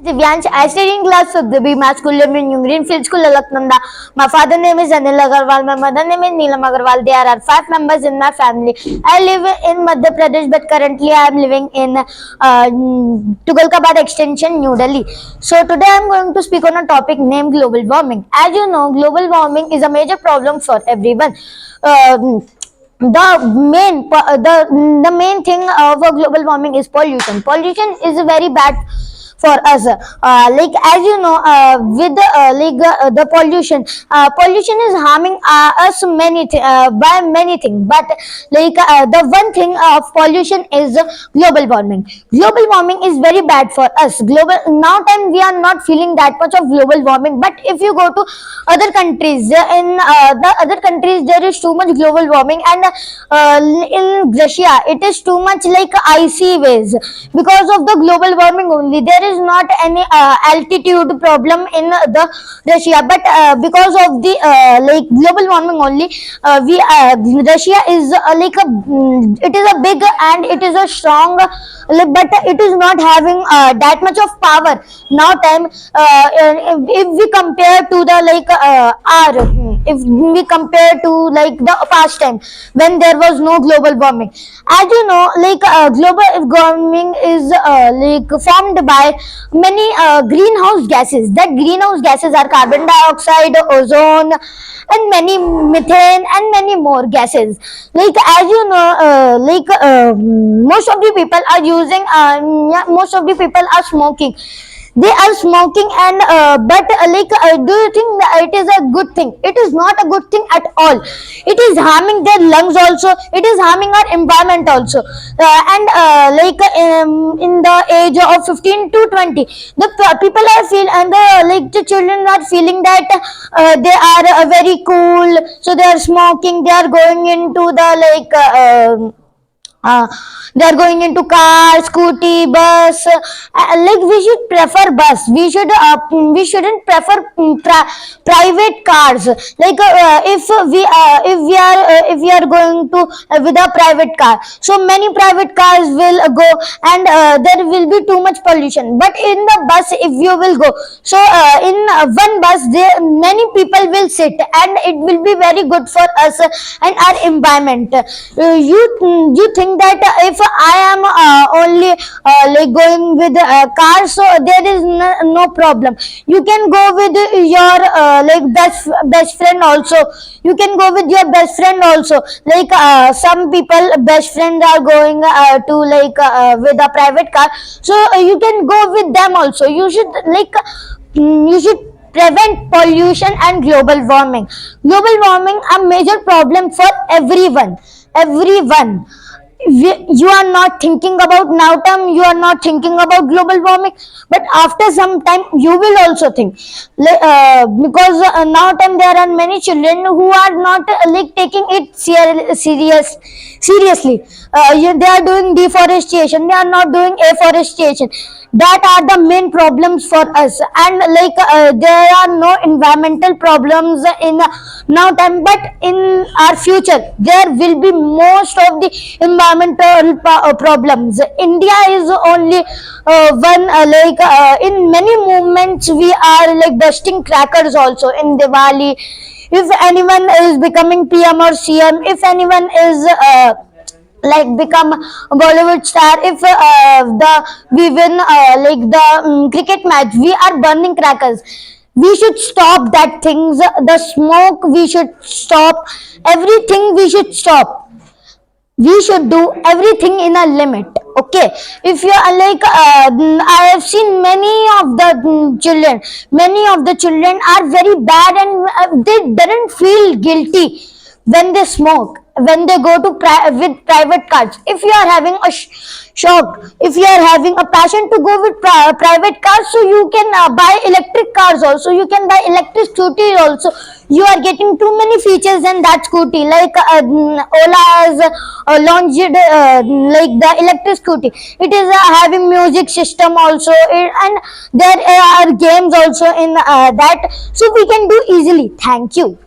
Divyansh, I study in class 5th B Math School in New Greenfield School, Alaknanda. My father name is Anil Agarwal. My mother name is Neelam Agarwal. There are 5 members in my family. I live in Madhya Pradesh, but currently I am living in Tughalkabad Extension, New Delhi. So today I am going to speak on a topic named global warming. As you know, global warming is a major problem for everyone. The main thing for global warming is pollution. Pollution is very bad for us. Like as you know, with the pollution is harming us by many things. But the one thing of pollution is global warming. Global warming is very bad for us. Global now time we are not feeling that much of global warming. But if you go to other countries, in the other countries there is too much global warming, and in Russia it is too much like icy waves because of the global warming only. There is not any altitude problem in the Russia, but because of the global warming only, we Russia is it is a big and it is a strong, but it is not having that much of power now time. If we compare to the if we compare to like the past time when there was no global warming. As you know, global warming is formed by many greenhouse gases. That greenhouse gases are carbon dioxide, ozone, and many methane and many more gases. Like as you know, most of the people are using most of the people are smoking. They are smoking, and do you think that it is a good thing? It is not a good thing at all. It is harming their lungs also. It is harming our environment also. And in the age of 15 to 20, people are feel, and the children are feeling that they are very cool, so they are smoking. They are going into the uh, they are going into car, scooty, bus. We should prefer bus. We shouldn't prefer private cars. If we are going to with a private car, so many private cars will go, and there will be too much pollution. But in the bus, if you will go, so in one bus, there many people will sit, and it will be very good for us and our environment. You think that if I am only going with car, so there is no problem. You can go with your best friend also. You can go with your best friend also. Some people best friends are going to with a private car, so you can go with them also. You should prevent pollution and global warming. Global warming a major problem for everyone. You are not thinking about now time, you are not thinking about global warming, but after some time you will also think, because now time there are many children who are not taking it seriously. They are doing deforestation, they are not doing afforestation. That are the main problems for us. And there are no environmental problems in now time, but in our future there will be most of the environmental problems. India is only one in many movements we are busting crackers also in Diwali. If anyone is becoming PM or CM, if anyone is become a Bollywood star, if we win cricket match, we are burning crackers. We should stop that things. The smoke we should stop. Everything we should stop. We should do everything in a limit. Okay, if you are I have seen many of the children are very bad, and they didn't feel guilty when they smoke, when they go to with private cars. If you are having a shop, if you are having a passion to go with private cars, so you can buy electric cars also. You can buy electric scooty also. You are getting too many features in that scooty, like Ola has launched the electric scooty. It is having music system also, and there are games also in that, so we can do easily. Thank you.